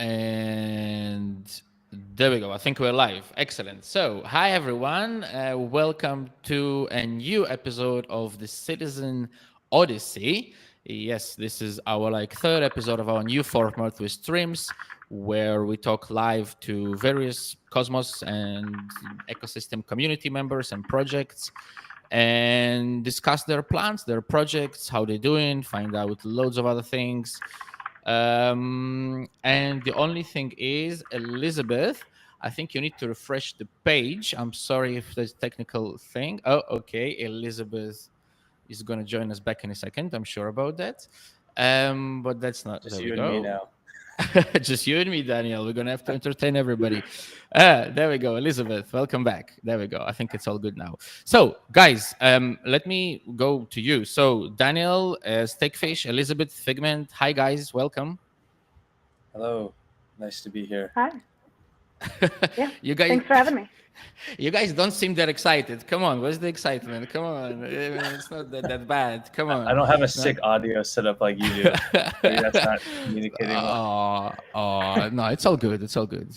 And there we go. I think we're live. Excellent. So, hi everyone. Welcome to a new episode of the Citizen Odyssey. Yes, this is our third episode of our new format with streams where we talk live to various Cosmos and ecosystem community members and projects and discuss their plans, their projects, how they're doing, find out loads of other things. And the only thing is, Elizabeth, I think you need to refresh the page. I'm sorry if there's a technical thing. Oh, okay. Elizabeth is going to join us back in a second. I'm sure about that. But that's not. Just There we you and go. me now. Just you and me, Daniel. We're going to have to entertain everybody. There we go. Elizabeth, welcome back. There we go. I think it's all good now. So, guys, let me go to you. So, Daniel, Stakefish, Elizabeth, Figment. Hi, guys. Welcome. Hello. Nice to be here. Hi. Yeah. You guys, thanks for having me. You guys don't seem that excited. Come on, where's the excitement? Come on, it's not that bad. Come on. I don't have a sick audio set up like you do. Maybe that's not communicating well. No, it's all good. It's all good.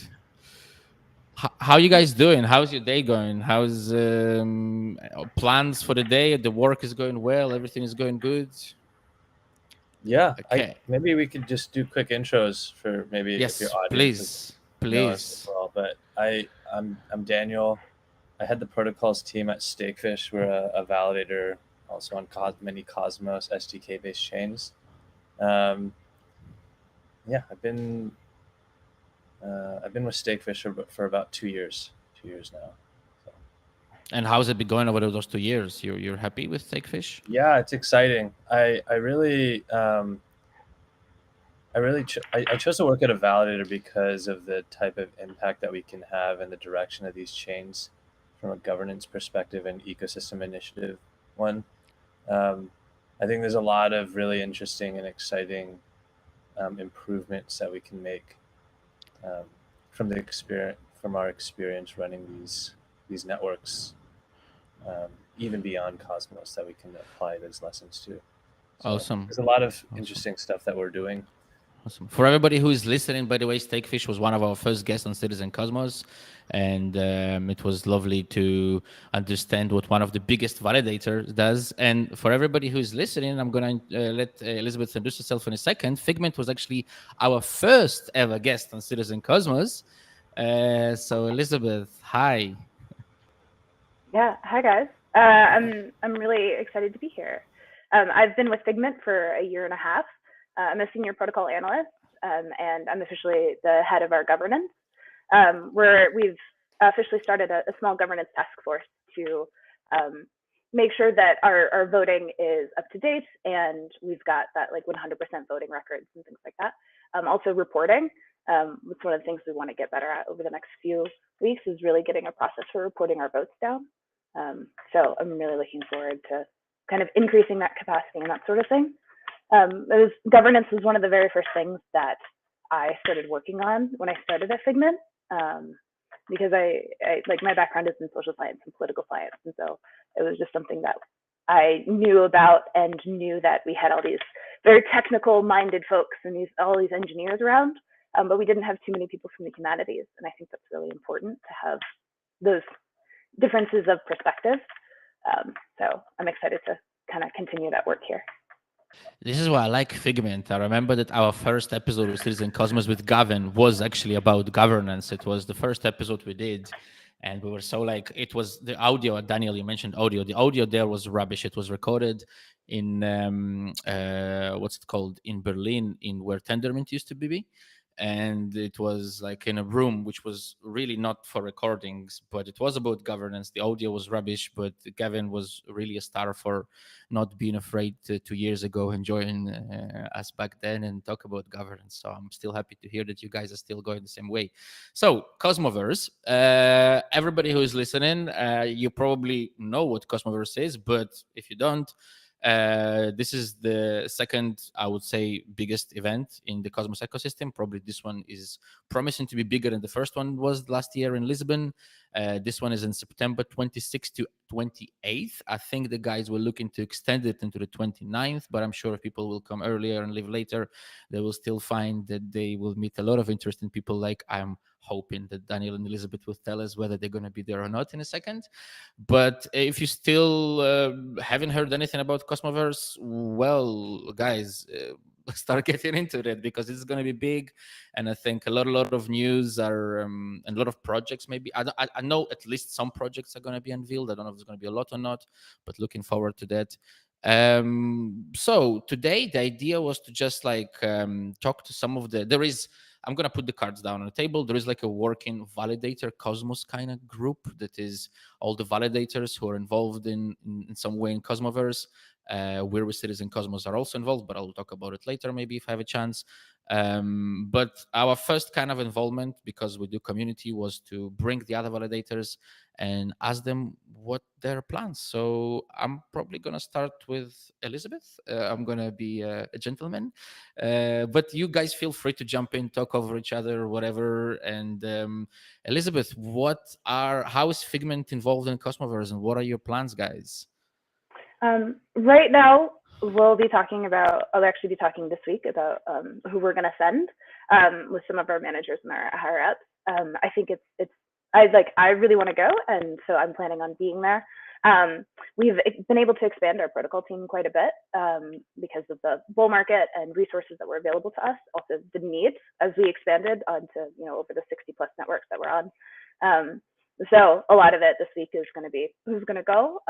How you guys doing? How's your day going? How's plans for the day? The work is going well. Everything is going good. Yeah. Okay. Maybe we could just do quick intros for maybe yes, if your audience please. Well, but I'm Daniel. I head the protocols team at Stakefish. We're a validator, also on many Cosmos SDK based chains. Yeah, I've been with Stakefish for about 2 years. 2 years now. So. And how's it been going over those 2 years? You're happy with Stakefish? Yeah, it's exciting. I really I chose to work at a validator because of the type of impact that we can have in the direction of these chains from a governance perspective and ecosystem initiative one. I think there's a lot of really interesting and exciting improvements that we can make from our experience running these networks, even beyond Cosmos, that we can apply those lessons to. So awesome. There's a lot of interesting stuff that we're doing. Awesome. For everybody who is listening, by the way, Stakefish was one of our first guests on Citizen Cosmos, and it was lovely to understand what one of the biggest validators does. And for everybody who is listening, I'm going to let Elizabeth introduce herself in a second. Figment was actually our first ever guest on Citizen Cosmos. So Elizabeth, hi. Yeah, hi guys. I'm really excited to be here. I've been with Figment for a year and a half. I'm a senior protocol analyst, and I'm officially the head of our governance. We've officially started a small governance task force to make sure that our voting is up to date, and we've got that 100% voting records and things like that. Also reporting. It's one of the things we want to get better at over the next few weeks is really getting a process for reporting our votes down. So I'm really looking forward to kind of increasing that capacity and that sort of thing. Governance was one of the very first things that I started working on when I started at Figment, because I my background is in social science and political science, and so it was just something that I knew about and knew that we had all these very technical minded folks and all these engineers around, but we didn't have too many people from the humanities, and I think that's really important to have those differences of perspective. So I'm excited to kind of continue that work here. This is why I like Figment. I remember that our first episode of Citizen Cosmos with Gavin was actually about governance. It was the first episode we did. And we were so it was the audio. Daniel, you mentioned audio. The audio there was rubbish. It was recorded in, what's it called? In Berlin, in where Tendermint used to be. And it was in a room which was really not for recordings, but it was about governance. The audio was rubbish, but Gavin was really a star for not being afraid 2 years ago and join us back then and talk about governance. So I'm still happy to hear that you guys are still going the same way. So Cosmoverse, everybody who is listening, you probably know what Cosmoverse is, but if you don't, this is the second, I would say, biggest event in the Cosmos ecosystem. Probably this one is promising to be bigger than the first one was last year in Lisbon. This one is in September 26th to 28th. I think the guys were looking to extend it into the 29th, but I'm sure if people will come earlier and leave later, they will still find that they will meet a lot of interesting people. Like I'm hoping that Daniel and Elizabeth will tell us whether they're going to be there or not in a second. But if you still haven't heard anything about Cosmoverse, well, guys, start getting into it because it's going to be big. And I think a lot of news are and a lot of projects maybe. I know at least some projects are going to be unveiled. I don't know if there's going to be a lot or not, but looking forward to that. So today the idea was to just like talk to some of I'm going to put the cards down on the table. There is like a working validator Cosmos kind of group that is all the validators who are involved in some way in Cosmoverse. We're with Citizen Cosmos are also involved, but I'll talk about it later maybe if I have a chance. But our first kind of involvement, because we do community, was to bring the other validators and ask them what their plans. So I'm probably going to start with Elizabeth. I'm going to be a gentleman. But you guys feel free to jump in, talk over each other, whatever. And Elizabeth, how is Figment involved in Cosmoverse and what are your plans, guys? Right now, I'll actually be talking this week about who we're going to send with some of our managers and our higher ups. I think I really want to go, and so I'm planning on being there. We've been able to expand our protocol team quite a bit because of the bull market and resources that were available to us. Also, the needs as we expanded onto over the 60+ networks that we're on. So a lot of it this week is going to be who's going to go,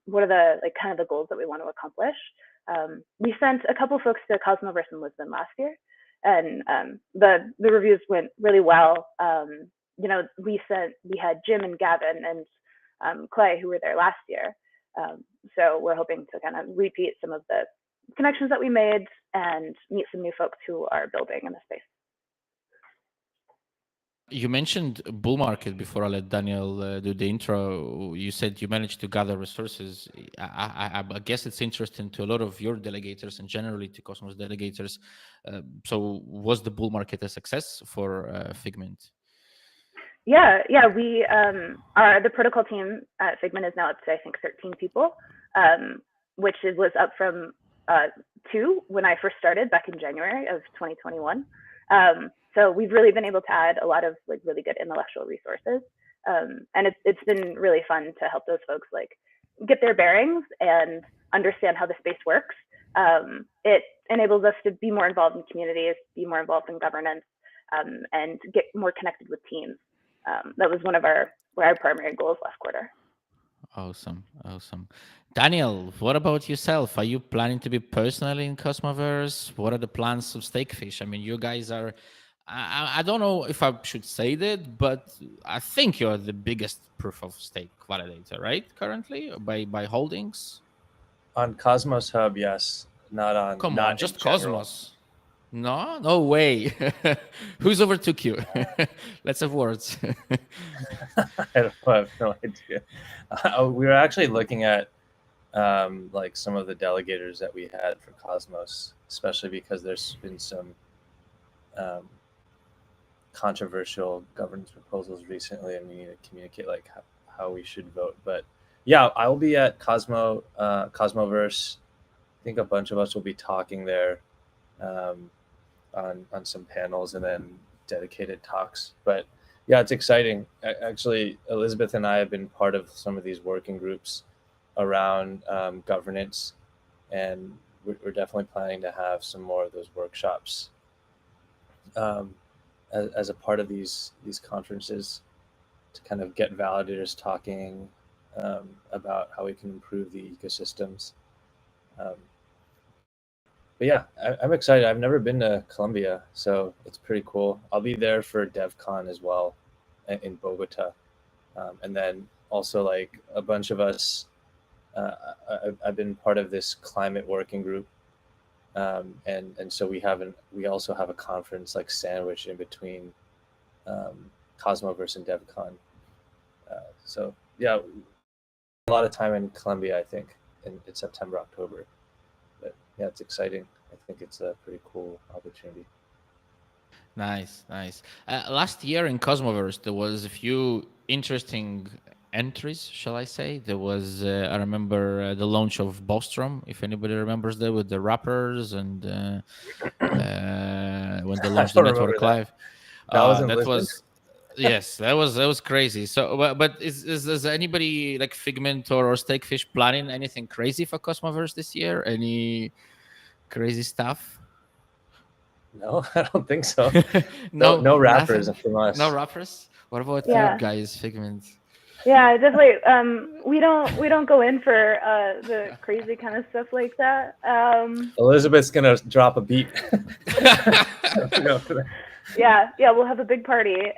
what are the kind of the goals that we want to accomplish. We sent a couple folks to Cosmoverse in Lisbon last year, and the reviews went really well. We had Jim and Gavin and Clay who were there last year. So we're hoping to kind of repeat some of the connections that we made and meet some new folks who are building in the space. You mentioned bull market before I let Daniel do the intro. You said you managed to gather resources. I guess it's interesting to a lot of your delegators and generally to Cosmos delegators. So was the bull market a success for Figment? Yeah. We the protocol team at Figment is now up to I think 13 people, which was up from 2 when I first started back in January of 2021. So we've really been able to add a lot of really good intellectual resources, and it's been really fun to help those folks get their bearings and understand how the space works. It enables us to be more involved in communities, be more involved in governance, and get more connected with teams. That was one of our primary goals last quarter. Awesome. Daniel, what about yourself? Are you planning to be personally in Cosmoverse? What are the plans of Stakefish? I mean, you guys are, I don't know if I should say that, but I think you're the biggest proof of stake validator, right? Currently, by holdings? On Cosmos Hub, yes. Not on. Come not on, just general. Cosmos. No way. Who's overtook you? Let's have words. I have no idea. We were actually looking at some of the delegators that we had for Cosmos, especially because there's been some controversial governance proposals recently, and we need to communicate how we should vote. But yeah, I will be at Cosmoverse. I think a bunch of us will be talking there on some panels and then dedicated talks. But yeah, it's exciting. Actually, Elizabeth and I have been part of some of these working groups around governance, and we're definitely planning to have some more of those workshops as a part of these conferences to kind of get validators talking about how we can improve the ecosystems. But yeah, I'm excited. I've never been to Colombia, so it's pretty cool. I'll be there for DevCon as well in Bogota. And then also a bunch of us, I've been part of this climate working group. And so we also have a conference sandwiched in between Cosmoverse and DevCon. So yeah, a lot of time in Colombia, I think, in September, October. But yeah, it's exciting. I think it's a pretty cool opportunity. Nice. Last year in Cosmoverse, there was a few interesting entries, shall I say. There was, I remember the launch of Bostrom, if anybody remembers that, with the rappers, and when they I launched the don't remember network that. live. That was in That Lisbon. was yes, that was crazy. So, but is anybody like Figment or Stakefish planning anything crazy for Cosmoverse this year? Any crazy stuff? No, I don't think so. No, no rappers nothing? from us. No rappers? What about Yeah. you guys, Figment? Yeah, definitely. We don't go in for the crazy kind of stuff like that. Elizabeth's gonna drop a beat. Yeah, we'll have a big party.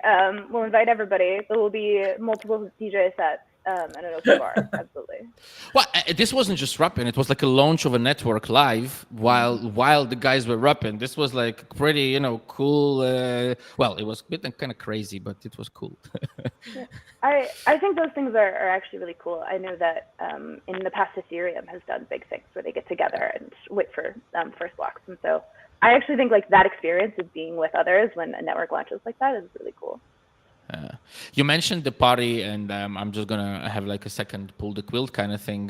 We'll invite everybody. There will be multiple DJ sets and an open bar. Absolutely. Well, this wasn't just rapping. It was like a launch of a network live while the guys were rapping. This was like pretty, cool. Well, it was a bit kind of crazy, but it was cool. Yeah. I think those things are actually really cool. I know that in the past, Ethereum has done big things where they get together and wait for first blocks. And so I actually think like that experience of being with others when a network launches like that is really cool. You mentioned the party, and I'm just gonna have like a second pull the quilt kind of thing.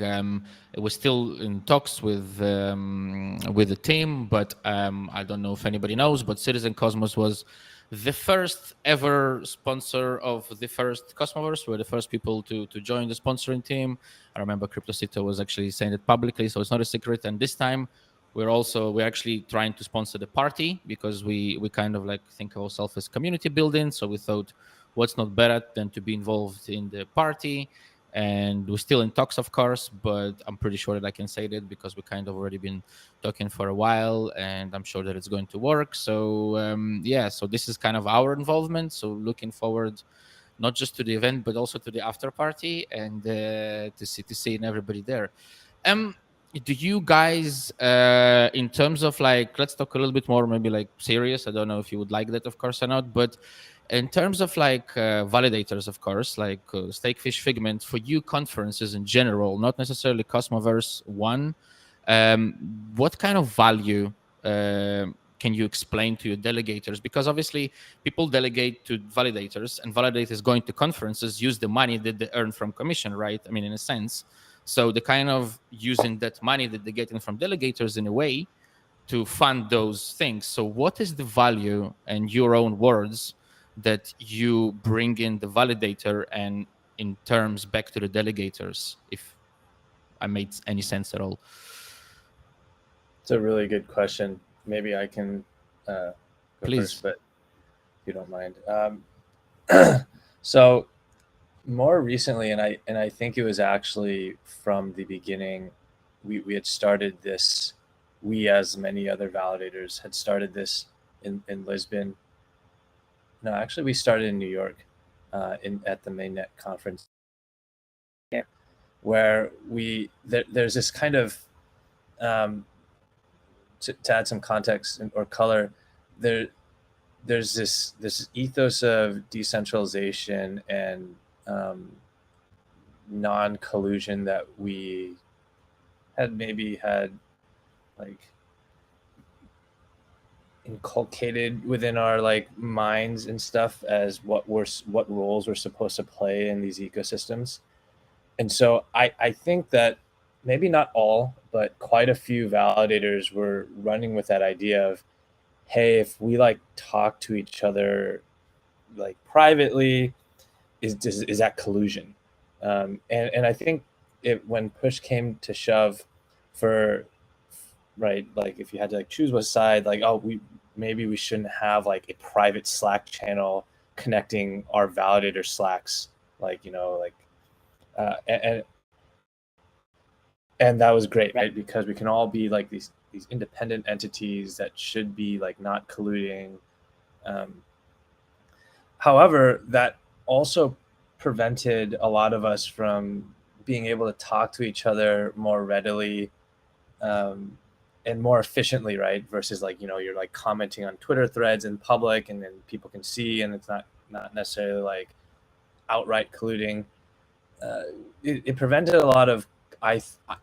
It was still in talks with the team, but I don't know if anybody knows, but Citizen Cosmos was the first ever sponsor of the first Cosmoverse. We're the first people to join the sponsoring team. I remember CryptoCito was actually saying it publicly, so it's not a secret. And this time we're actually trying to sponsor the party, because we kind of like think of ourselves as community building. So we thought, what's not better than to be involved in the party? And we're still in talks, of course, but I'm pretty sure that I can say that because we kind of already been talking for a while, and I'm sure that it's going to work. So so this is kind of our involvement. So looking forward not just to the event, but also to the after party, and to see everybody there. Do you guys, in terms of like, let's talk a little bit more, maybe like serious. I don't know if you would like that, of course, or not, but in terms of like validators, of course, like Stakefish, Figment, for you conferences in general, not necessarily Cosmoverse one, what kind of value can you explain to your delegators? Because obviously people delegate to validators, and validators going to conferences use the money that they earn from commission, right? I mean, in a sense. So they're kind of using that money that they're getting from delegators in a way to fund those things. So what is the value, in your own words, that you bring in the validator and in terms back to the delegators, if I made any sense at all? It's a really good question. Maybe I can go Please. first, but if you don't mind. So more recently, and I think it was actually from the beginning, we had started this. We, as many other validators, had started this in Lisbon. No, actually, we started in New York, at the Mainnet conference, where there's this kind of to add some context or color, there's this ethos of decentralization and non-collusion that we had like inculcated within our like minds and stuff as what roles we're supposed to play in these ecosystems. And so I think that maybe not all, but quite a few validators were running with that idea of, hey, if we like talk to each other like privately, is that collusion? And I think when push came to shove, like if you had to like choose what side, like, oh, maybe we shouldn't have like a private Slack channel connecting our validator Slacks, like, and that was great, right? Because we can all be like these independent entities that should be like not colluding. However, that also prevented a lot of us from being able to talk to each other more readily and more efficiently, right? Versus like, you're like commenting on Twitter threads in public, and then people can see, and it's not necessarily like outright colluding. It prevented a lot of,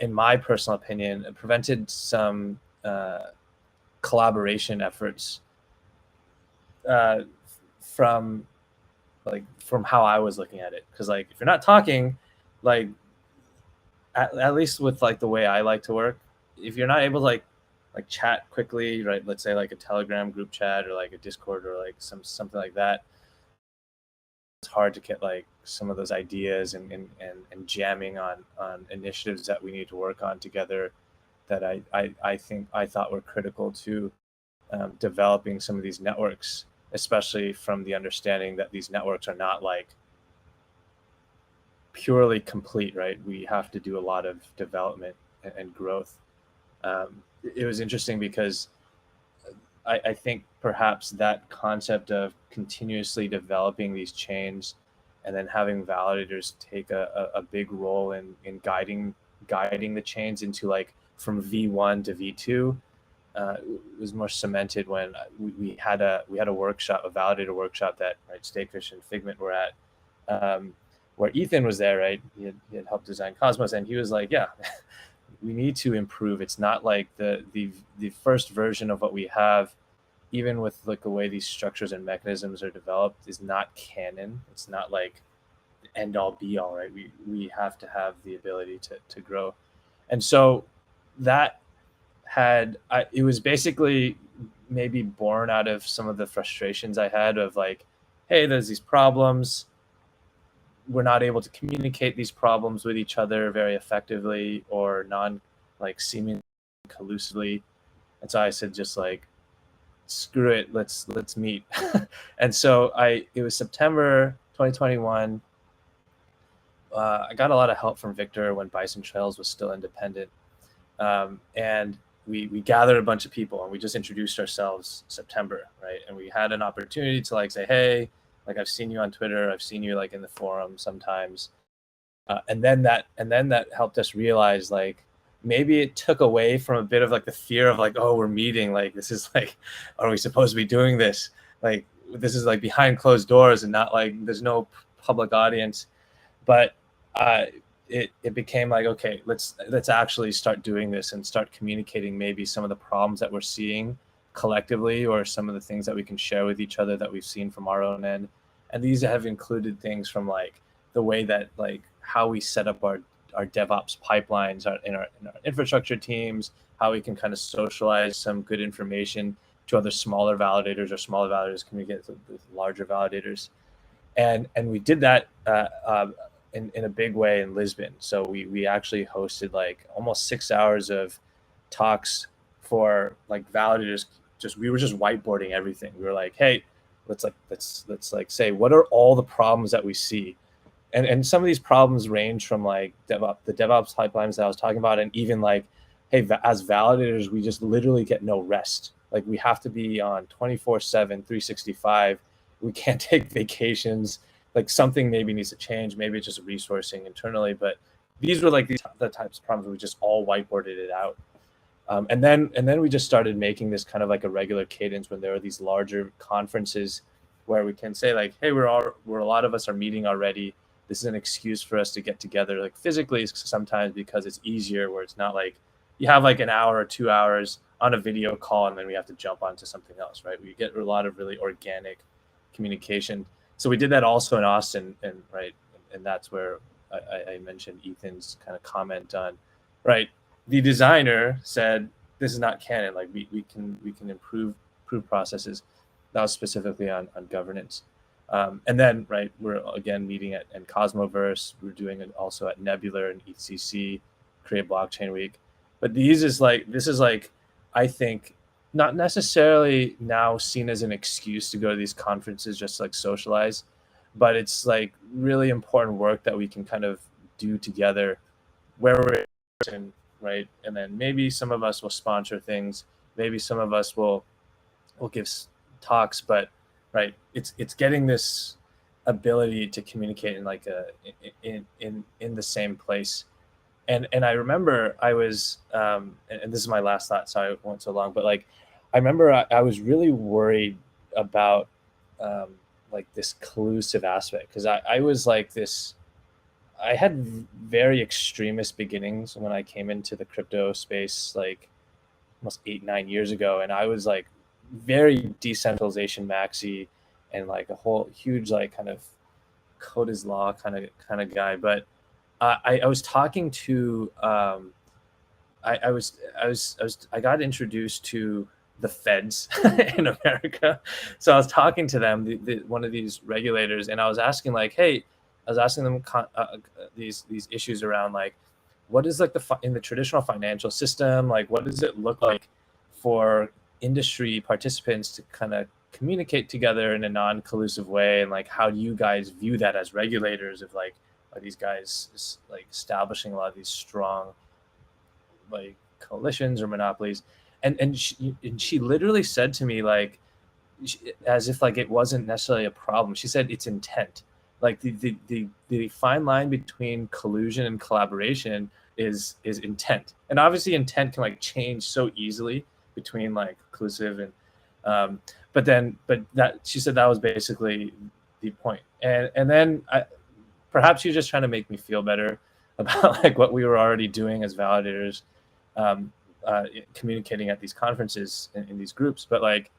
in my personal opinion, it prevented some collaboration efforts from like from how I was looking at it, because like if you're not talking, like at least with like the way I like to work, if you're not able to like chat quickly, right? Let's say like a Telegram group chat or like a Discord or like something like that. It's hard to get like some of those ideas and jamming on initiatives that we need to work on together that I thought were critical to developing some of these networks, especially from the understanding that these networks are not like purely complete, right? We have to do a lot of development and growth. It was interesting because I think perhaps that concept of continuously developing these chains and then having validators take a big role in guiding the chains into like from V1 to V2 was more cemented when we had a workshop, a validator workshop that right Stakefish and Figment were at, where Ethan was there, right? He had helped design Cosmos, and he was like, yeah, we need to improve. It's not like the first version of what we have, even with like the way these structures and mechanisms are developed, is not canon. It's not like the end all be all, right? We have to have the ability to grow. And so that it was basically maybe born out of some of the frustrations I had of like, hey, there's these problems. We're not able to communicate these problems with each other very effectively or seemingly collusively. And so I said, just like, screw it, let's meet. And so it was September 2021. I got a lot of help from Victor when Bison Trails was still independent. And we gathered a bunch of people and we just introduced ourselves September, right? And we had an opportunity to like say, hey, like I've seen you on Twitter, I've seen you like in the forum sometimes. And then that helped us realize like maybe it took away from a bit of like the fear of like, oh, we're meeting, like this is like, are we supposed to be doing this? Like this is like behind closed doors and not like there's no public audience. But it became like, okay, let's actually start doing this and start communicating maybe some of the problems that we're seeing collectively or some of the things that we can share with each other that we've seen from our own end. And these have included things from like the way that like how we set up our DevOps pipelines in our infrastructure teams, how we can kind of socialize some good information to other smaller validators, or smaller validators communicate with larger validators. And we did that in a big way in Lisbon. So we actually hosted like almost 6 hours of talks for like validators. We were just whiteboarding everything. We were like, hey, let's say, what are all the problems that we see? And some of these problems range from like the DevOps pipelines that I was talking about, and even like, hey, as validators, we just literally get no rest. Like we have to be on 24/7, 365. We can't take vacations. Like something maybe needs to change. Maybe it's just resourcing internally. But these were like the types of problems where we just all whiteboarded it out. And then we just started making this kind of like a regular cadence when there are these larger conferences where we can say like, hey, where a lot of us are meeting already. This is an excuse for us to get together like physically sometimes because it's easier, where it's not like you have like an hour or 2 hours on a video call and then we have to jump onto something else, right? We get a lot of really organic communication. So we did that also in Austin, and right, and that's where I mentioned Ethan's kind of comment on, right, the designer said this is not canon, like we can improve processes. That was specifically on governance. And then, right, we're again meeting at Cosmoverse. We're doing it also at Nebular and ECC, Create Blockchain Week. But this is like, I think, not necessarily now seen as an excuse to go to these conferences just to like socialize, but it's like really important work that we can kind of do together where we're in, right? And then maybe some of us will sponsor things, maybe some of us will give talks, but right, it's getting this ability to communicate in like in the same place. And I remember I was and this is my last thought, sorry I went so long, but like I remember I was really worried about like this collusive aspect, because I was like this, I had very extremist beginnings when I came into the crypto space like almost 8-9 years ago, and I was like very decentralization maxi, and like a whole huge like kind of code is law kind of guy. But I was talking to I got introduced to the feds in America. So I was talking to them, one of these regulators, and I was asking like, hey, I was asking them these issues around like, what is like in the traditional financial system, like what does it look like for industry participants to kind of communicate together in a non-collusive way, and like how do you guys view that as regulators, of like are these guys like establishing a lot of these strong like coalitions or monopolies? And she literally said to me like, as if like it wasn't necessarily a problem, she said it's intent. Like the fine line between collusion and collaboration is intent, and obviously intent can like change so easily between like inclusive and but that she said that was basically the point. And then perhaps you're just trying to make me feel better about like what we were already doing as validators, communicating at these conferences in these groups. But like,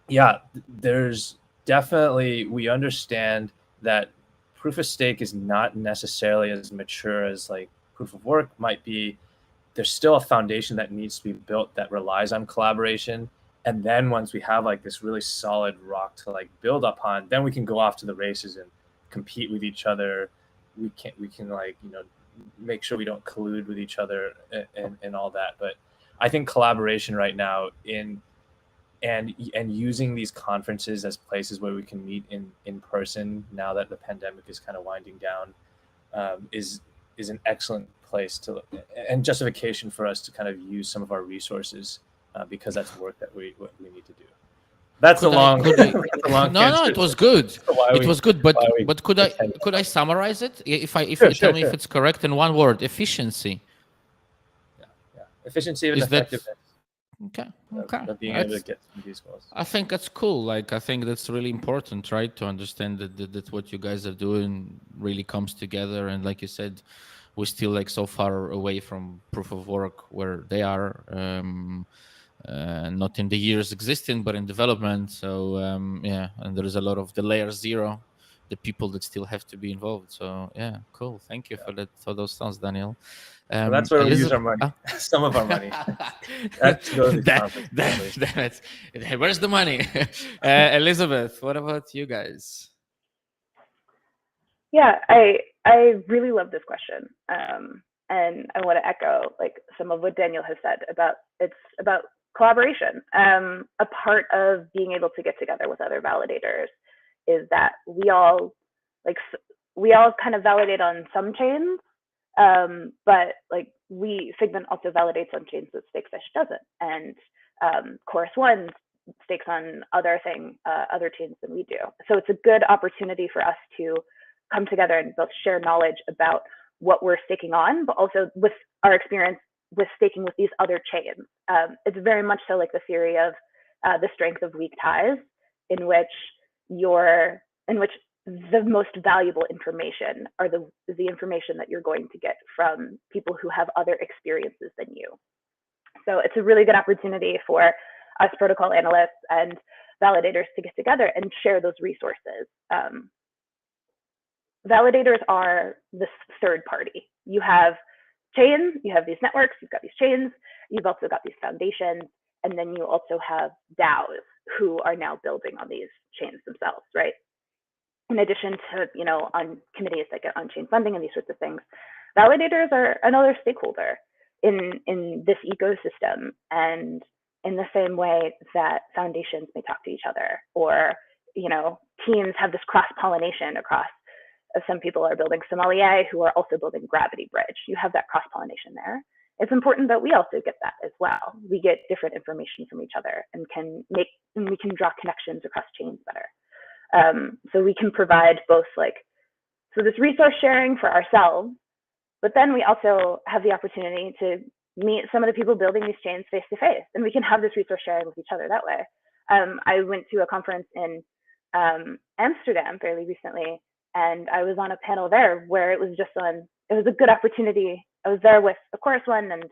yeah, there's definitely, we understand that proof of stake is not necessarily as mature as like proof of work might be. There's still a foundation that needs to be built that relies on collaboration. And then once we have like this really solid rock to like build upon, then we can go off to the races and compete with each other. We can like, you know, make sure we don't collude with each other and all that. But I think collaboration right now and using these conferences as places where we can meet in person now that the pandemic is kind of winding down, is an excellent place to and justification for us to kind of use some of our resources, because that's work that we need to do. That's a long, no, it was good. It was good, but could I summarize it? If you tell me if it's correct in one word: efficiency. Yeah. Efficiency and effectiveness. Okay. Of being able to get these goals. I think that's cool. Like, I think that's really important, right? To understand that what you guys are doing really comes together. And like you said, we're still like so far away from proof of work where they are, not in the years existing, but in development. So yeah, and there is a lot of the layer zero, the people that still have to be involved. So yeah, cool. Thank you for that, for those thoughts, Daniel. Well, that's where we use our money. Some of our money. Where's the money? Elizabeth, what about you guys? Yeah, I really love this question, and I want to echo like some of what Daniel has said about it's about collaboration. A part of being able to get together with other validators is that we all kind of validate on some chains, but like Figment also validates on chains that stakefish doesn't, and Chorus One stakes on other chains than we do. So it's a good opportunity for us to come together and both share knowledge about what we're staking on, but also with our experience with staking with these other chains. It's very much so like the theory of the strength of weak ties, in which the most valuable information are the information that you're going to get from people who have other experiences than you. So it's a really good opportunity for us protocol analysts and validators to get together and share those resources. Validators are this third party. You have chains, you have these networks, you've got these chains, you've also got these foundations, and then you also have DAOs who are now building on these chains themselves, right? In addition to, on committees that get on-chain funding and these sorts of things, validators are another stakeholder in this ecosystem, and in the same way that foundations may talk to each other, or teams have this cross-pollination across. Some people are building Sommelier who are also building Gravity Bridge. You have that cross-pollination there. It's important that we also get that as well. We get different information from each other and we can draw connections across chains better. So we can provide both this resource sharing for ourselves, but then we also have the opportunity to meet some of the people building these chains face to face, and we can have this resource sharing with each other that way. I went to a conference in Amsterdam fairly recently, and I was on a panel there where it was a good opportunity. I was there with a Chorus One and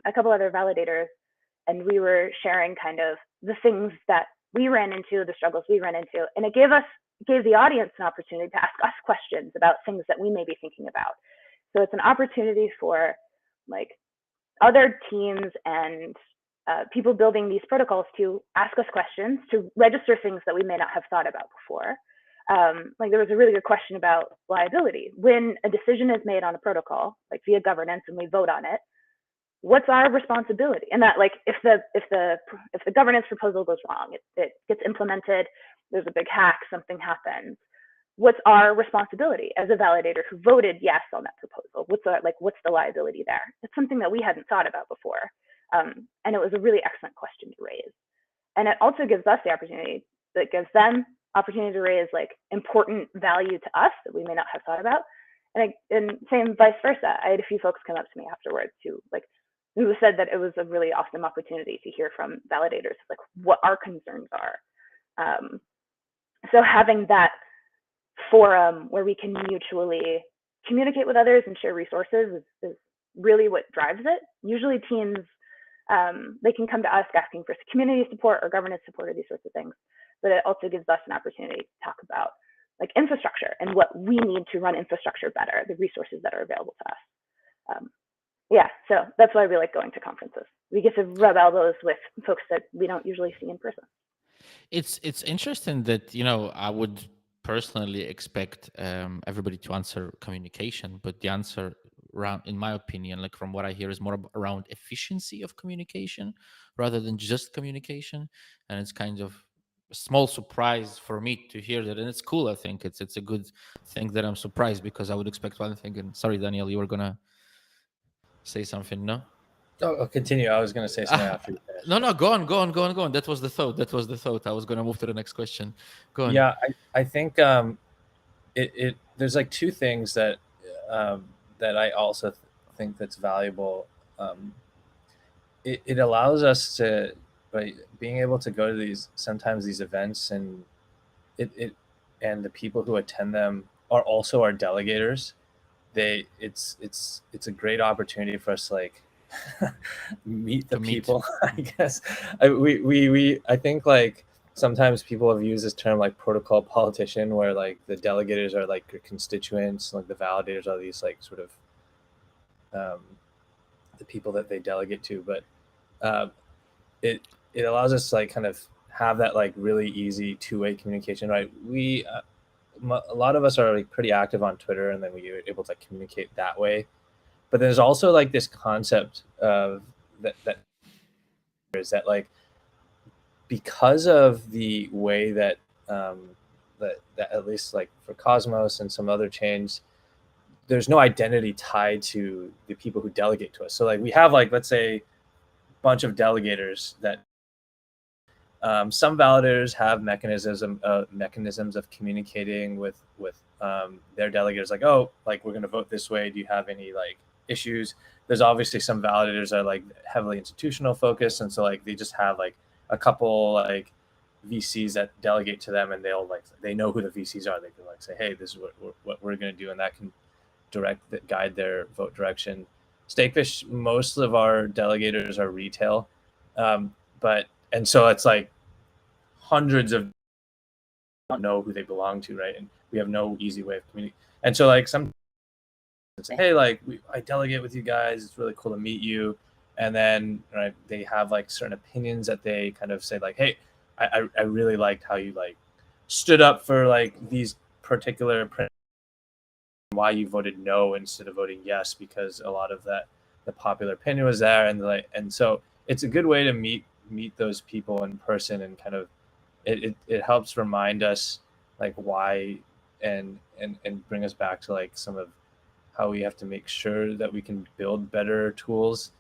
a couple other validators, and we were sharing kind of the things that we ran into, the struggles we ran into, and it gave the audience an opportunity to ask us questions about things that we may be thinking about. So it's an opportunity for like other teams and people building these protocols to ask us questions, to register things that we may not have thought about before. Like there was a really good question about liability. When a decision is made on a protocol, like via governance, and we vote on it, what's our responsibility? And that, like, if the governance proposal goes wrong, it gets implemented, there's a big hack, something happens, what's our responsibility as a validator who voted yes on that proposal? What's the liability there? It's something that we hadn't thought about before, and it was a really excellent question to raise. And it also gives us the opportunity, that gives them opportunity to raise like important value to us that we may not have thought about, and same vice versa. I had a few folks come up to me afterwards who said that it was a really awesome opportunity to hear from validators, like what our concerns are. So having that forum where we can mutually communicate with others and share resources is really what drives it. Usually teams, they can come to us asking for community support or governance support or these sorts of things, but it also gives us an opportunity to talk about like infrastructure and what we need to run infrastructure better, the resources that are available to us. Yeah, so that's why we like going to conferences. We get to rub elbows with folks that we don't usually see in person. It's interesting that, I would personally expect everybody to answer communication, but the answer around, in my opinion, like from what I hear, is more around efficiency of communication rather than just communication. And it's kind of a small surprise for me to hear that, and it's cool. I think it's a good thing that I'm surprised, because I would expect one thing. And sorry, Daniel, you were gonna say something, no? Oh, I'll continue. I was going to say something after you finish. No, go on. That was the thought. I was going to move to the next question. Go on. Yeah, I think there's like two things that that I also think that's valuable. It allows us to, by being able to go to these events, and and the people who attend them are also our delegators. It's a great opportunity for us to like meet the people. I guess I think like sometimes people have used this term like protocol politician, where like the delegators are like your constituents, like the validators are these like sort of the people that they delegate to. But it allows us to like kind of have that like really easy two-way communication, right? A lot of us are like pretty active on Twitter, and then we are able to communicate that way. But there's also like this concept of that is that like, because of the way that that at least like for Cosmos and some other chains, there's no identity tied to the people who delegate to us. So like we have like, let's say, a bunch of delegators that some validators have mechanisms of communicating with their delegators, like, oh, like we're going to vote this way. Do you have any like issues? There's obviously some validators that are like heavily institutional focused, and so like they just have like a couple like VCs that delegate to them, and they know who the VCs are. They can like say, hey, this is what we're going to do, and that can guide their vote direction. Stakefish, most of our delegators are retail, and so it's like hundreds of don't know who they belong to, right? And we have no easy way of communicating. And so like some say, hey, like I delegate with you guys. It's really cool to meet you. And then right, they have like certain opinions that they kind of say like, hey, I really liked how you like stood up for like these particular why you voted no instead of voting yes, because a lot of the popular opinion was there, and so it's a good way to meet those people in person, and kind of it helps remind us like why and bring us back to like some of how we have to make sure that we can build better tools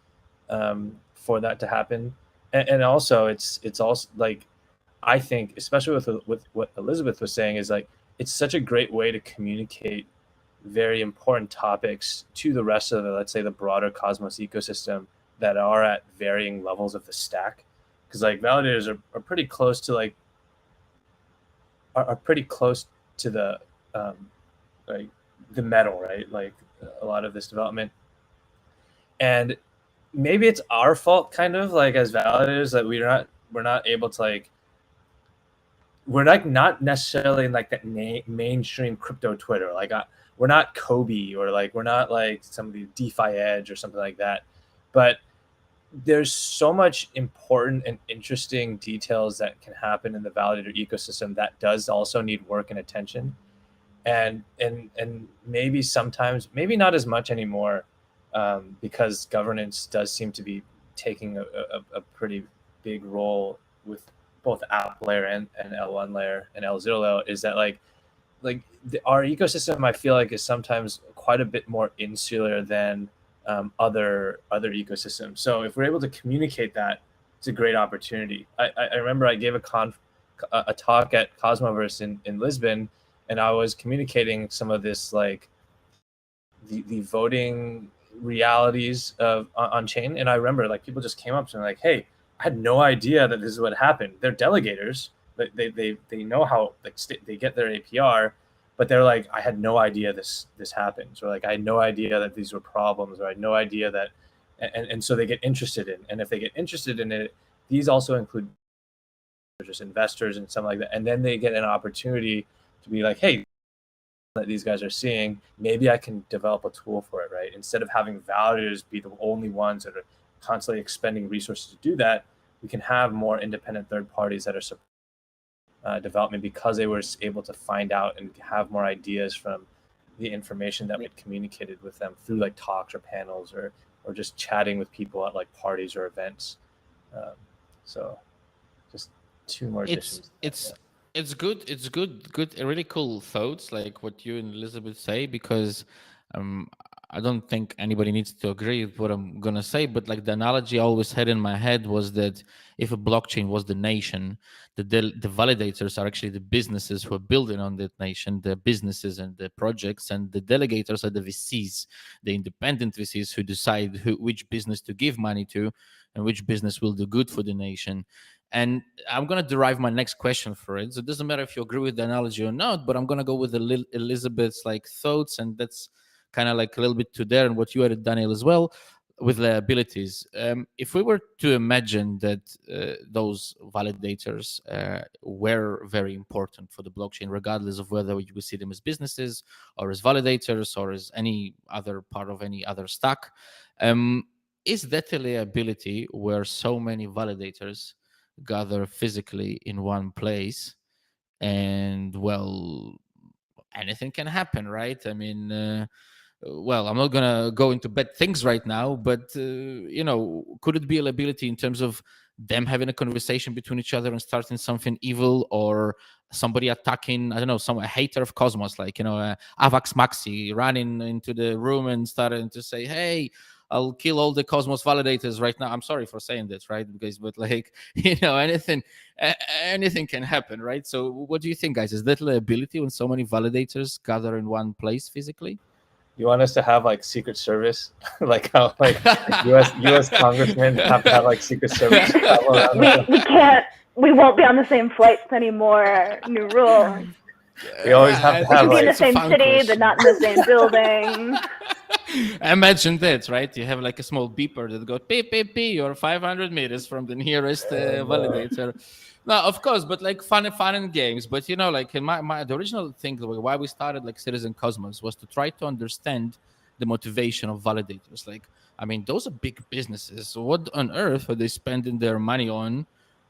for that to happen. And also it's also like, I think especially with what Elizabeth was saying is like, it's such a great way to communicate very important topics to the rest of let's say the broader Cosmos ecosystem that are at varying levels of the stack, because like validators are pretty close to like are pretty close to the like the metal, right? Like a lot of this development, and maybe it's our fault kind of like as validators that we're not able to like we're like not necessarily in like that mainstream crypto Twitter. Like we're not Kobe, or like we're not like some of the DeFi Edge or something like that. But there's so much important and interesting details that can happen in the validator ecosystem that does also need work and attention. And maybe sometimes, maybe not as much anymore, because governance does seem to be taking a pretty big role with both app layer and L1 layer and L0 layer. Is that like our ecosystem, I feel like, is sometimes quite a bit more insular than other ecosystems. So if we're able to communicate that, it's a great opportunity. I remember I gave a talk at Cosmoverse in Lisbon, and I was communicating some of this, like the voting realities of on chain. And I remember like people just came up to me like, "Hey, I had no idea that this is what happened." They're delegators. They know how like they get their APR, but they're like, "I had no idea this happens," or like, "I had no idea that these were problems," or "I had no idea that," and so they get interested in. And if they get interested in it, these also include just investors and something like that. And then they get an opportunity to be like, "Hey, that these guys are seeing, maybe I can develop a tool for it," right? Instead of having validators be the only ones that are constantly expending resources to do that, we can have more independent third parties that are supporting development, because they were able to find out and have more ideas from the information that we had communicated with them through like talks or panels, or just chatting with people at like parties or events. So just two more additions. It's good, really cool thoughts like what you and Elizabeth say, because I don't think anybody needs to agree with what I'm gonna say, but like the analogy I always had in my head was that if a blockchain was the nation, the validators are actually the businesses who are building on that nation, the businesses and the projects, and the delegators are the VCs, the independent VCs who decide which business to give money to and which business will do good for the nation. And I'm going to derive my next question for it. So it doesn't matter if you agree with the analogy or not, but I'm going to go with Elizabeth's like thoughts. And that's kind of like a little bit to there and what you added, Daniel, as well, with liabilities. If we were to imagine that those validators were very important for the blockchain, regardless of whether we see them as businesses or as validators or as any other part of any other stack, is that a liability where so many validators gather physically in one place, and well, anything can happen, right? I mean, well, I'm not gonna go into bad things right now, but could it be a liability in terms of them having a conversation between each other and starting something evil, or somebody attacking, I don't know, a hater of Cosmos, like Avax Maxi running into the room and starting to say, "Hey, I'll kill all the Cosmos validators right now." I'm sorry for saying this, right, guys? But like, anything can happen, right? So, what do you think, guys? Is that liability when so many validators gather in one place physically? You want us to have like Secret Service, like how like U.S. congressmen have to have like Secret Service travel around? We can't. We won't be on the same flights anymore. New rule. We always have to have We should be in like the same city, but not in the same building. Imagine that, right? You have like a small beeper that goes beep, beep, beep. You're 500 meters from the nearest validator. No, of course, but like fun and games. But like in the original thing, why we started like Citizen Cosmos was to try to understand the motivation of validators. Like, I mean, those are big businesses. So what on earth are they spending their money on?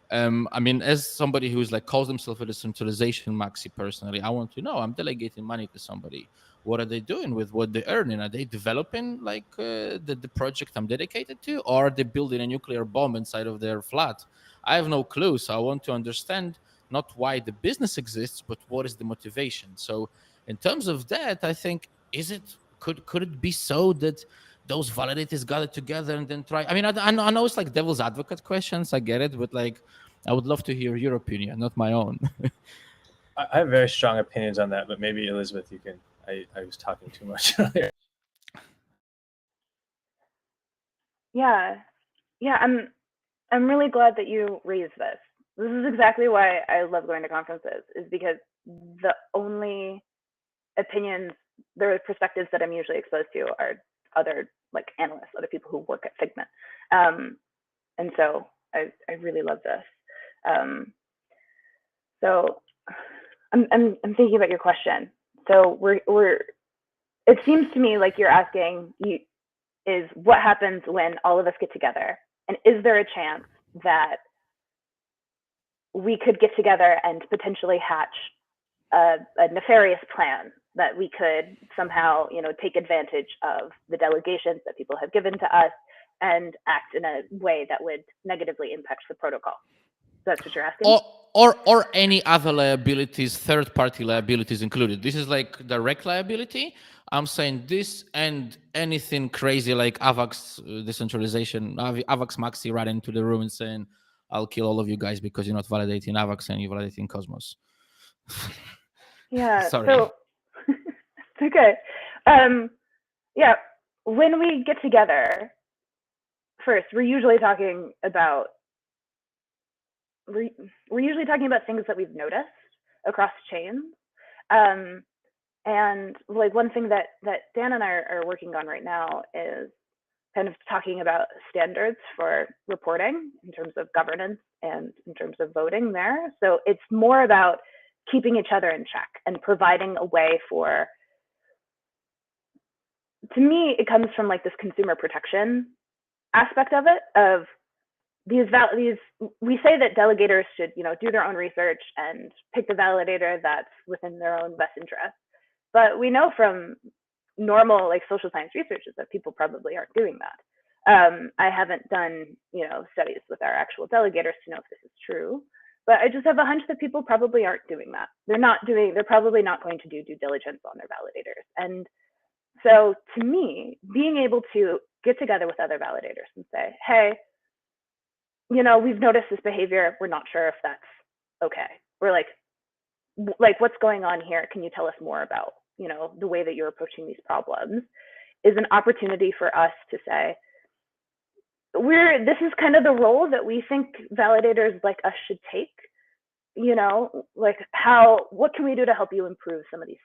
I mean, as somebody who's like calls themselves a decentralization maxi personally, I want to know, I'm delegating money to somebody. What are they doing with what they're earning? Are they developing like the project I'm dedicated to, or are they building a nuclear bomb inside of their flat? I have no clue. So I want to understand not why the business exists, but what is the motivation. So in terms of that, I think, could it be so that those validators got it together and then try? I mean, I know it's like devil's advocate questions. I get it, but like, I would love to hear your opinion, not my own. I have very strong opinions on that, but maybe Elizabeth, you can. I was talking too much earlier. Yeah, I'm really glad that you raised this. This is exactly why I love going to conferences, is because the only opinions, the perspectives that I'm usually exposed to are other like analysts, other people who work at Figment. And so I really love this. So I'm thinking about your question. So it seems to me like you're asking is what happens when all of us get together, and is there a chance that we could get together and potentially hatch a nefarious plan that we could somehow, take advantage of the delegations that people have given to us and act in a way that would negatively impact the protocol. That's what you're asking? Or any other liabilities, third-party liabilities included. This is like direct liability. I'm saying this and anything crazy like AVAX decentralization, AVAX Maxi right into the room and saying, I'll kill all of you guys because you're not validating AVAX and you're validating Cosmos. Yeah, Sorry. so it's okay. Yeah, when we get together, first, we're usually talking about things that we've noticed across chains. And like one thing that Dan and I are working on right now is kind of talking about standards for reporting in terms of governance and in terms of voting there. So it's more about keeping each other in check and providing a way for, to me, it comes from like this consumer protection aspect of it, of these we say that delegators should, do their own research and pick the validator that's within their own best interest. But we know from normal like social science researchers that people probably aren't doing that. I haven't done, studies with our actual delegators to know if this is true, but I just have a hunch that people probably aren't doing that. They're probably not going to do due diligence on their validators. And so to me, being able to get together with other validators and say, hey, we've noticed this behavior. We're not sure if that's okay. We're like what's going on here? Can you tell us more about, the way that you're approaching these problems? Is an opportunity for us to say, this is kind of the role that we think validators like us should take, what can we do to help you improve some of these,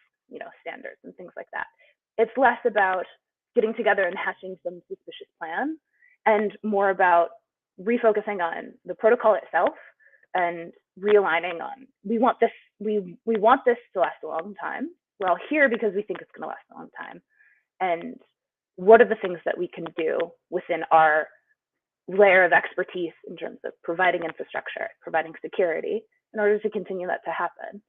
standards and things like that. It's less about getting together and hatching some suspicious plan and more about refocusing on the protocol itself and realigning on, we want this to last a long time. We're all here because we think it's going to last a long time. And what are the things that we can do within our layer of expertise in terms of providing infrastructure, providing security in order to continue that to happen?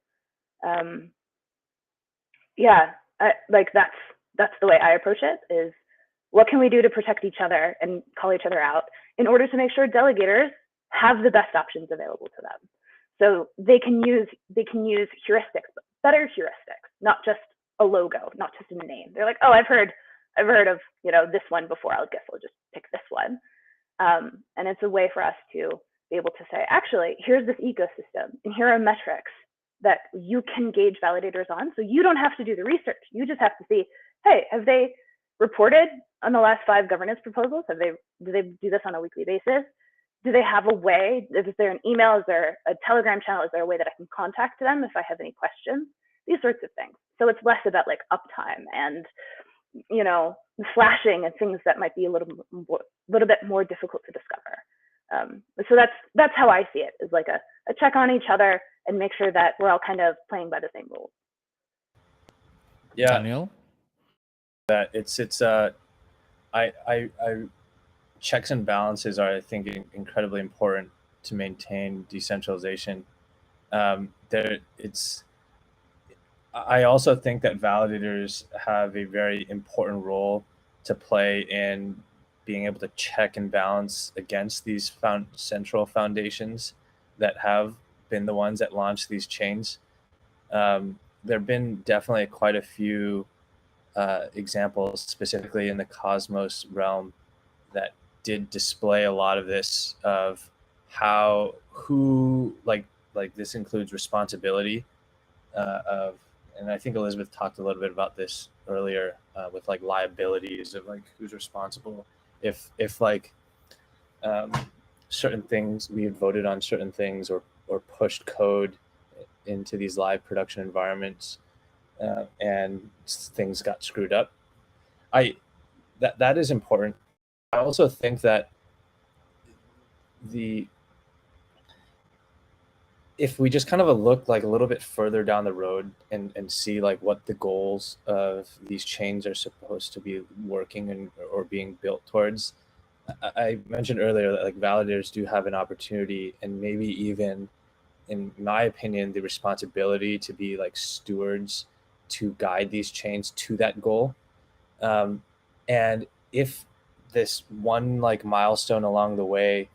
That's the way I approach it, is what can we do to protect each other and call each other out in order to make sure delegators have the best options available to them. So they can use heuristics, but better heuristics, not just a logo, not just a name. They're like, oh, I've heard of, this one before. I guess I'll just pick this one. And it's a way for us to be able to say, actually, here's this ecosystem and here are metrics that you can gauge validators on. So you don't have to do the research. You just have to see, hey, have they reported on the last 5 governance proposals? Do they do this on a weekly basis? Do they have a way? Is there an email? Is there a Telegram channel? Is there a way that I can contact them if I have any questions? These sorts of things. So it's less about like uptime and, flashing and things that might be a little bit more difficult to discover. So that's how I see it, is like a check on each other and make sure that we're all kind of playing by the same rules. Yeah, Daniel? that it's checks and balances are, I think, incredibly important to maintain decentralization. I also think that validators have a very important role to play in being able to check and balance against these central foundations that have been the ones that launched these chains. There have been definitely quite a few examples, specifically in the Cosmos realm, that did display a lot of this, of this includes responsibility and I think Elizabeth talked a little bit about this earlier with like liabilities of like who's responsible if certain things, we had voted on certain things or pushed code into these live production environments and things got screwed up. That is important. I also think that if we just kind of look like a little bit further down the road and see like what the goals of these chains are supposed to be working and or being built towards, I mentioned earlier that like validators do have an opportunity and maybe even, in my opinion, the responsibility to be like stewards to guide these chains to that goal. And if this one like milestone along the way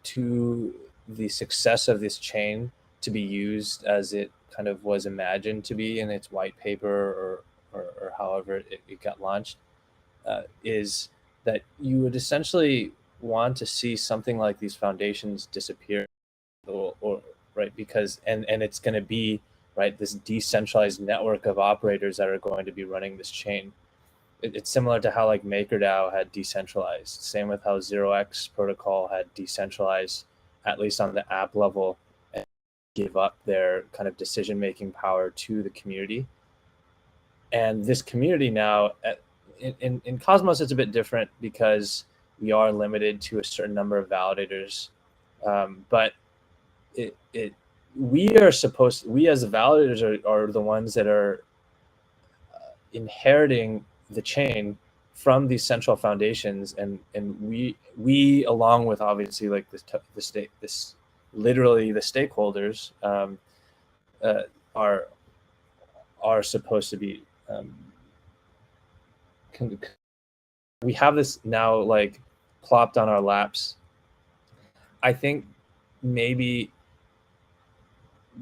to the success of this chain to be used as it kind of was imagined to be in its white paper or however it got launched, is that you would essentially want to see something like these foundations disappear, or right, because and it's going to be right this decentralized network of operators that are going to be running this chain. It's similar to how like MakerDAO had decentralized. Same with how 0x protocol had decentralized, at least on the app level, and give up their kind of decision-making power to the community. And this community now, in Cosmos, it's a bit different because we are limited to a certain number of validators. But we as the validators are the ones that are inheriting the chain from these central foundations, and we along with obviously like literally the stakeholders are supposed to be we have this now like plopped on our laps. I think maybe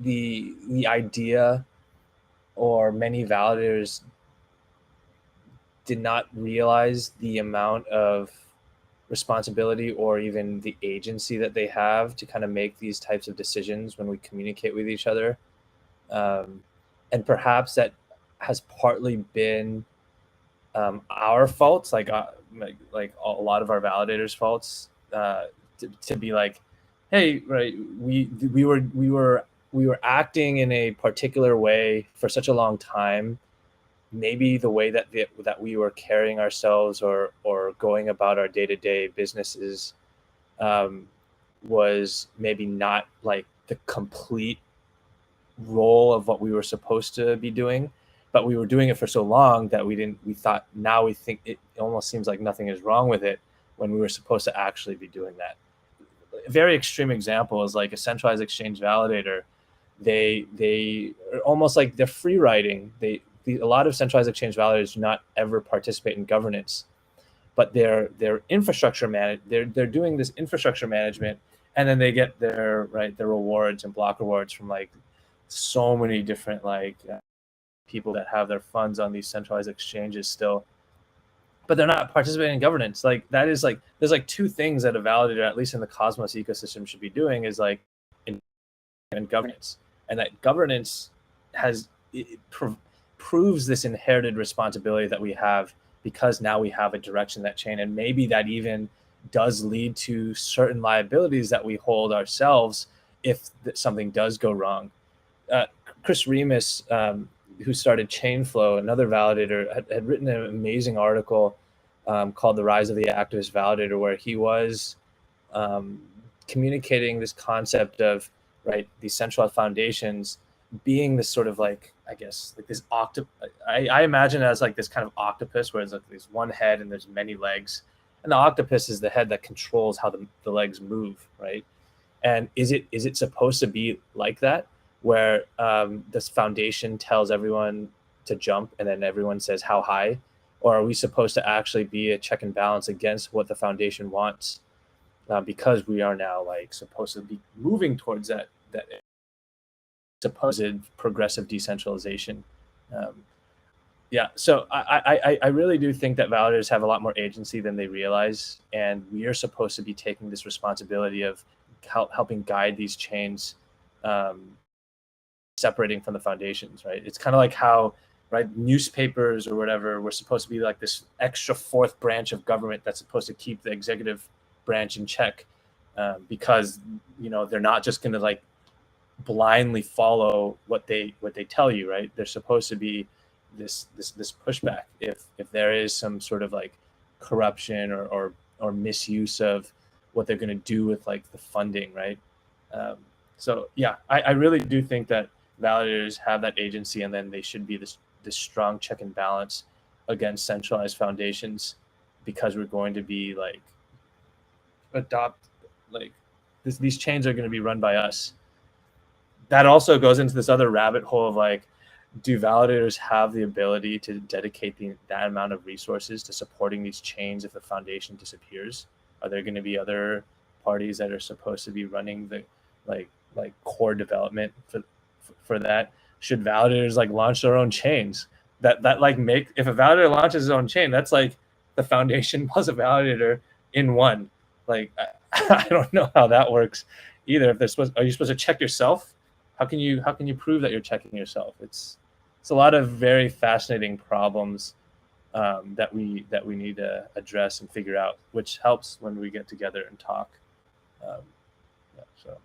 the idea, or many validators did not realize the amount of responsibility or even the agency that they have to kind of make these types of decisions when we communicate with each other. And perhaps that has partly been our faults, like a lot of our validators' faults, to be like, hey, right, we were acting in a particular way for such a long time. Maybe the way that we were carrying ourselves or going about our day-to-day businesses was maybe not like the complete role of what we were supposed to be doing, but we were doing it for so long that we think it almost seems like nothing is wrong with it when we were supposed to actually be doing that. A very extreme example is like a centralized exchange validator. They are almost like they're free riding. A lot of centralized exchange validators do not ever participate in governance, but they're infrastructure they're doing this infrastructure management, and then they get their rewards and block rewards from like so many different like people that have their funds on these centralized exchanges still, but they're not participating in governance. Like that is like there's like two things that a validator, at least in the Cosmos ecosystem, should be doing is like in governance, and that governance proves this inherited responsibility that we have, because now we have a direction that chain, and maybe that even does lead to certain liabilities that we hold ourselves if something does go wrong. Chris Remus, who started Chainflow, another validator, had written an amazing article called The Rise of the Activist Validator, where he was communicating this concept of these centralized foundations being this sort of like, I guess, like this I imagine it as like this kind of octopus where there's like this one head and there's many legs, and the octopus is the head that controls how the legs move, right? And is it supposed to be like that, where this foundation tells everyone to jump and then everyone says how high? Or are we supposed to actually be a check and balance against what the foundation wants, because we are now like supposed to be moving towards that supposed progressive decentralization? So I really do think that validators have a lot more agency than they realize, and we are supposed to be taking this responsibility of helping guide these chains, separating from the foundations, right? It's kind of like how newspapers or whatever were supposed to be like this extra fourth branch of government that's supposed to keep the executive branch in check, because they're not just going to like blindly follow what they tell you, right? They're supposed to be this pushback if there is some sort of like corruption or misuse of what they're going to do with like the funding, right? So yeah, I really do think that validators have that agency, and then they should be this strong check and balance against centralized foundations, because we're going to be like adopt like these chains are going to be run by us. That also goes into this other rabbit hole of like, do validators have the ability to dedicate that amount of resources to supporting these chains if the foundation disappears? Are there going to be other parties that are supposed to be running the like core development for that? Should validators like launch their own chains? That like make, if a validator launches his own chain, that's like the foundation plus a validator in one. Like I don't know how that works either. If they're supposed, are you supposed to check yourself? How can you prove that you're checking yourself? It's a lot of very fascinating problems that we need to address and figure out, which helps when we get together and talk. Yeah, so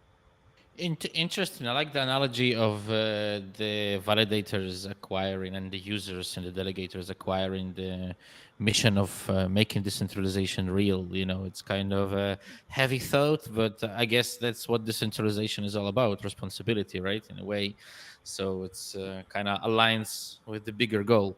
Interesting. I like the analogy of the validators acquiring and the users and the delegators acquiring the mission of making decentralization real. You know, it's kind of a heavy thought, but I guess that's what decentralization is all about: responsibility, right? In a way, so it's kind of aligns with the bigger goal.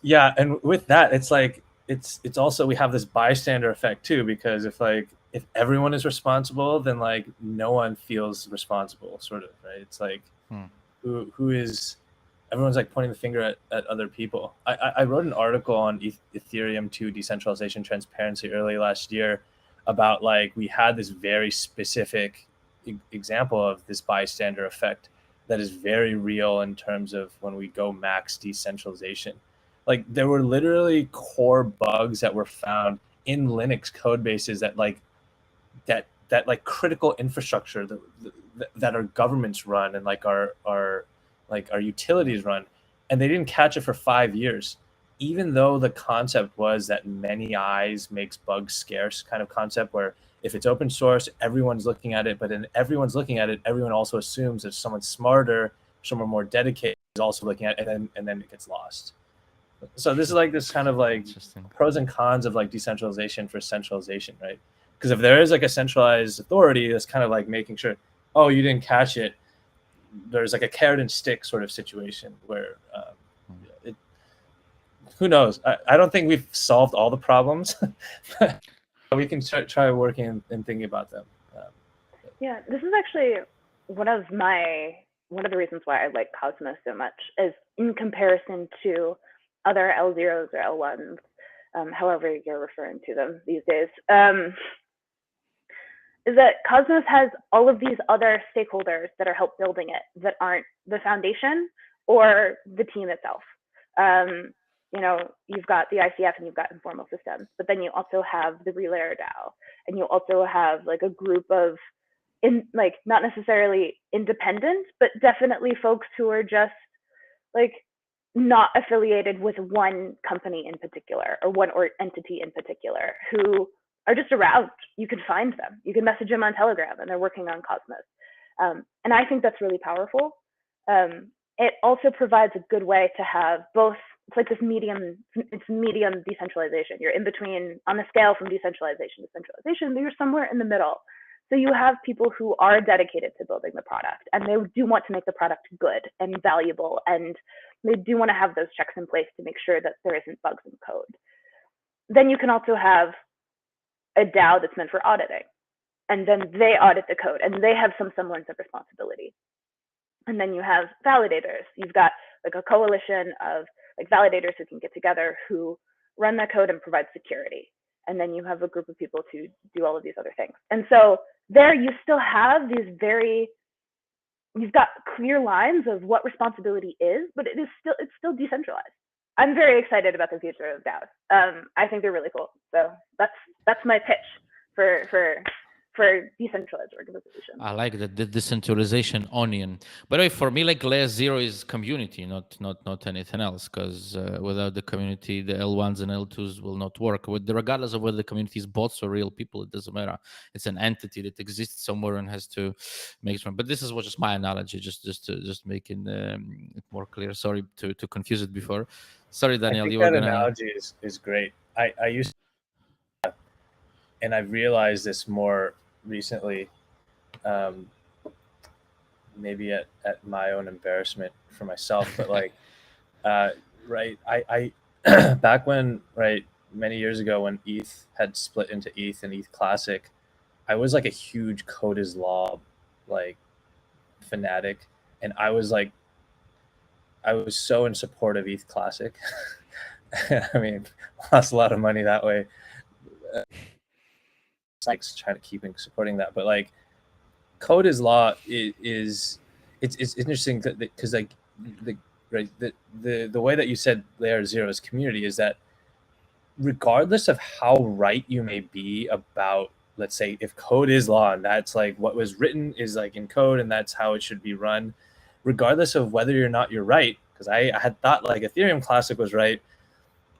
yeah, and with that, it's like it's also, we have this bystander effect too, because if everyone is responsible, then like no one feels responsible, sort of, right? It's like who is, everyone's like pointing the finger at other people. I wrote an article on Ethereum 2 decentralization transparency early last year about like, we had this very specific example of this bystander effect that is very real in terms of when we go max decentralization. Like there were literally core bugs that were found in Linux code bases that like that like critical infrastructure that our governments run and like our utilities run, and they didn't catch it for 5 years, even though the concept was that many eyes makes bugs scarce kind of concept, where if it's open source, everyone's looking at it, but then everyone's looking at it, everyone also assumes that someone smarter, someone more dedicated is also looking at it, and then it gets lost. So this is like this kind of like pros and cons of like decentralization for centralization, right? Because if there is like a centralized authority that's kind of like making sure, oh, you didn't catch it, there's like a carrot and stick sort of situation where who knows? I don't think we've solved all the problems. We can try working and thinking about them. Yeah, this is actually one of the reasons why I like Cosmos so much, is in comparison to other L0s or L1s, however you're referring to them these days, is that Cosmos has all of these other stakeholders that are help building it that aren't the foundation or the team itself. You know, you've got the ICF and you've got informal systems, but then you also have the Relayer DAO, and you also have like a group of like not necessarily independent, but definitely folks who are just like not affiliated with one company in particular or one entity in particular, who are just around. You can find them. You can message them on Telegram, and they're working on Cosmos. And I think that's really powerful. It also provides a good way to have both. It's like this medium decentralization. You're in between on a scale from decentralization to centralization, but you're somewhere in the middle. So you have people who are dedicated to building the product, and they do want to make the product good and valuable, and they do want to have those checks in place to make sure that there isn't bugs in code. Then you can also have a DAO that's meant for auditing, and then they audit the code, and they have some semblance of responsibility. And then you have validators. You've got like a coalition of like validators who can get together, who run that code and provide security. And then you have a group of people to do all of these other things. And so there you still have these you've got clear lines of what responsibility is, but it's still decentralized. I'm very excited about the future of DAOs. I think they're really cool. So that's my pitch for decentralized organization. I like the decentralization onion. By the way, for me, like layer 0 is community, not anything else. Because without the community, the L1s and L2s will not work. Regardless of whether the community is bots or real people, it doesn't matter. It's an entity that exists somewhere and has to make it. But this is just my analogy, just making it more clear. Sorry to confuse it before. Sorry, Daniel. I think you were that gonna. Analogy is great. I used to, and I've realized this more recently. maybe at my own embarrassment for myself, but like, right, I back when, right, many years ago when ETH had split into ETH and ETH Classic, I was like a huge code is law like fanatic, and I was so in support of ETH Classic. I mean, lost a lot of money that way. Like trying to keep supporting that, but like code is law is it's interesting because like the way that you said layer 0 is community is that regardless of how right you may be about, let's say, if code is law and that's like what was written is like in code and that's how it should be run, regardless of whether or not you're right, because I had thought like Ethereum Classic was right,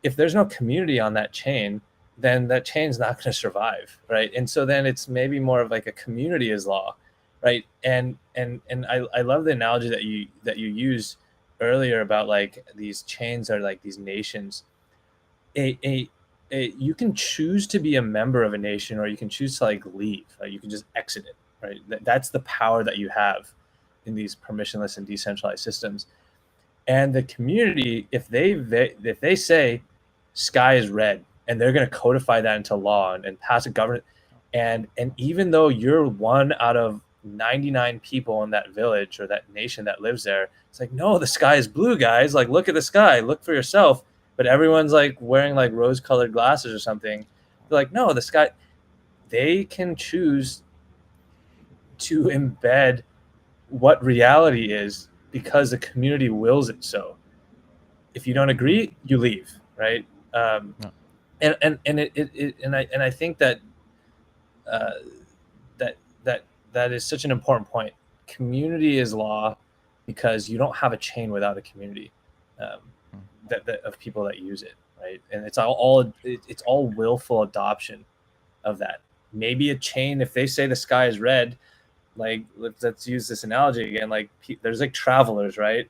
if there's no community on that chain, then that chain's not going to survive, right? And so then it's maybe more of like a community is law, right? And I love the analogy that you used earlier about like these chains are like these nations. You can choose to be a member of a nation, or you can choose to like leave. Right? You can just exit it, right? That's the power that you have in these permissionless and decentralized systems. And the community, if they say sky is red, and they're going to codify that into law and pass a government, and even though you're one out of 99 people in that village or that nation that lives there, it's like, no, the sky is blue, guys. Like, look at the sky, look for yourself. But everyone's like wearing like rose-colored glasses or something. They're like, no, the sky. They can choose to embed what reality is because the community wills it so. If you don't agree, you leave, right? And I think that that is such an important point. Community is law because you don't have a chain without a community that of people that use it, right? And it's all willful adoption of that. Maybe a chain, if they say the sky is red, like let's use this analogy again. Like there's like travelers, right?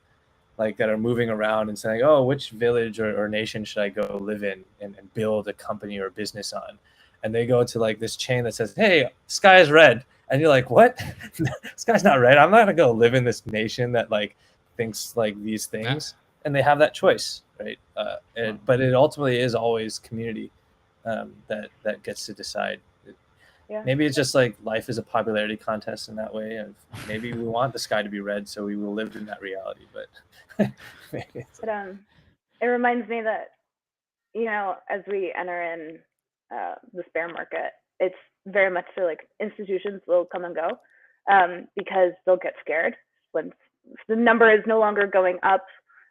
Like that are moving around and saying, oh, which village or nation should I go live in and build a company or business on? And they go to like this chain that says, hey, sky is red. And you're like, what? Sky's not red. I'm not gonna go live in this nation that like thinks like these things. And they have that choice, right? But it ultimately is always community that gets to decide. Yeah. Maybe it's just like life is a popularity contest in that way, and maybe we want the sky to be red, so we will live in that reality. But it reminds me that, you know, as we enter in this bear market, it's very much so like institutions will come and go because they'll get scared when the number is no longer going up.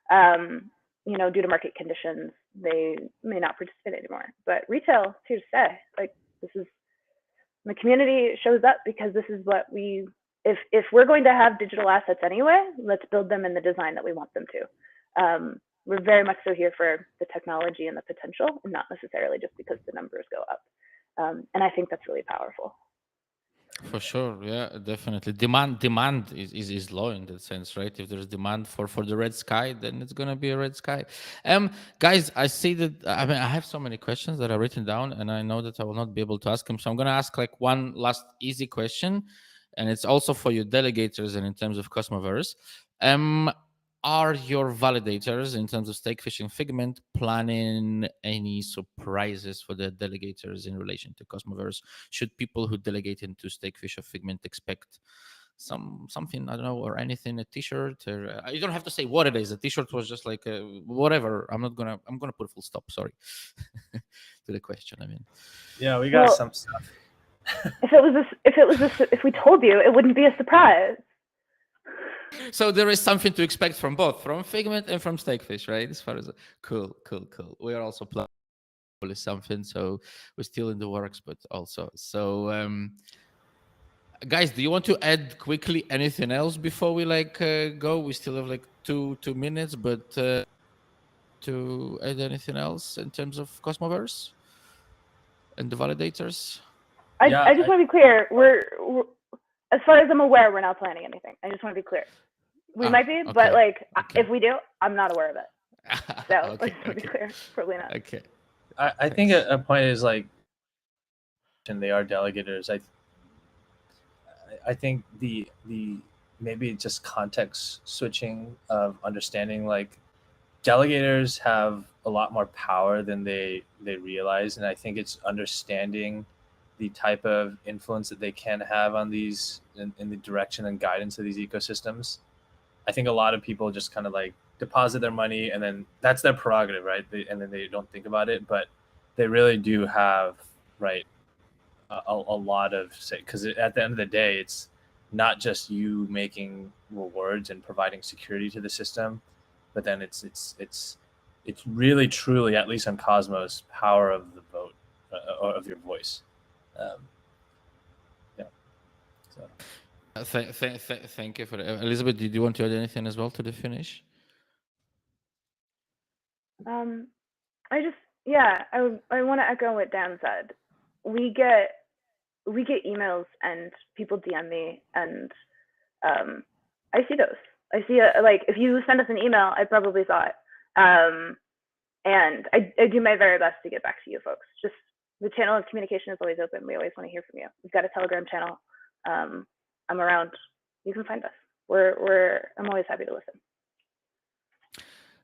You know, due to market conditions, they may not participate anymore. But retail is here to stay. Like this is. The community shows up because this is what if we're going to have digital assets anyway, let's build them in the design that we want them to. We're very much so here for the technology and the potential, and not necessarily just because the numbers go up. And I think that's really powerful. For sure, yeah, definitely. Demand is low in that sense, right? If there's demand for the red sky, then it's gonna be a red sky. Guys, I see that. I mean, I have so many questions that are written down, and I know that I will not be able to ask them. So I'm gonna ask like one last easy question, and it's also for you delegators and in terms of Cosmoverse. Are your validators in terms of stakefish and figment planning any surprises for the delegators in relation to Cosmoverse? Should people who delegate into stakefish or figment expect something, I don't know, or anything, a t-shirt, or you don't have to say what it is. A t-shirt was just like whatever. I'm gonna put a full stop, sorry, to the question. I mean, yeah, we got some stuff. If we told you, it wouldn't be a surprise. So there is something to expect from both, from Figment and from Stakefish, right? As far as cool. We are also planning something, so we're still in the works, but also so. Guys, do you want to add quickly anything else before we like go? We still have like two minutes, but to add anything else in terms of Cosmoverse and the validators? I just want to be clear. We're as far as I'm aware, we're not planning anything. I just want to be clear. We might be, okay. But like if we do, I'm not aware of it. So let's be clear. Probably not. Okay. I think a point is like, and they are delegators. I think the maybe just context switching of understanding like delegators have a lot more power than they realize, and I think it's understanding the type of influence that they can have on these in the direction and guidance of these ecosystems. I think a lot of people just kind of like deposit their money and then that's their prerogative, right? And then they don't think about it, but they really do have, right, a lot of say, because at the end of the day, it's not just you making rewards and providing security to the system, but then it's really truly, at least on Cosmos, power of the vote or of your voice. Yeah. So. Thank you for that. Elizabeth, did you want to add anything as well to the finish? I want to echo what Dan said. We get emails and people DM me, and I see those. I see like if you send us an email, I probably saw it. And I do my very best to get back to you folks. Just the channel of communication is always open. We always want to hear from you. We've got a Telegram channel. I'm around. You can find us. I'm always happy to listen.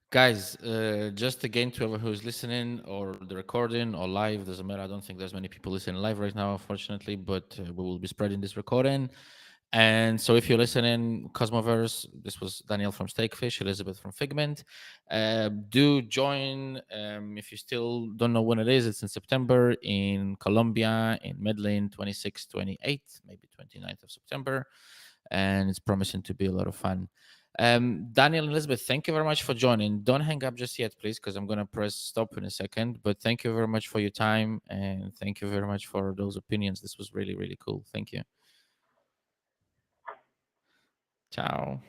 Guys, just again to whoever who's listening or the recording or live, doesn't matter. I don't think there's many people listening live right now, unfortunately, but we will be spreading this recording. And so if you're listening, Cosmoverse, this was Daniel from Stakefish, Elizabeth from Figment. Do join, if you still don't know when it is, it's in September in Colombia, in Medellin, 26th, 28th, maybe 29th of September. And it's promising to be a lot of fun. Daniel and Elizabeth, thank you very much for joining. Don't hang up just yet, please, because I'm going to press stop in a second. But thank you very much for your time. And thank you very much for those opinions. This was really, really cool. Thank you. Ciao.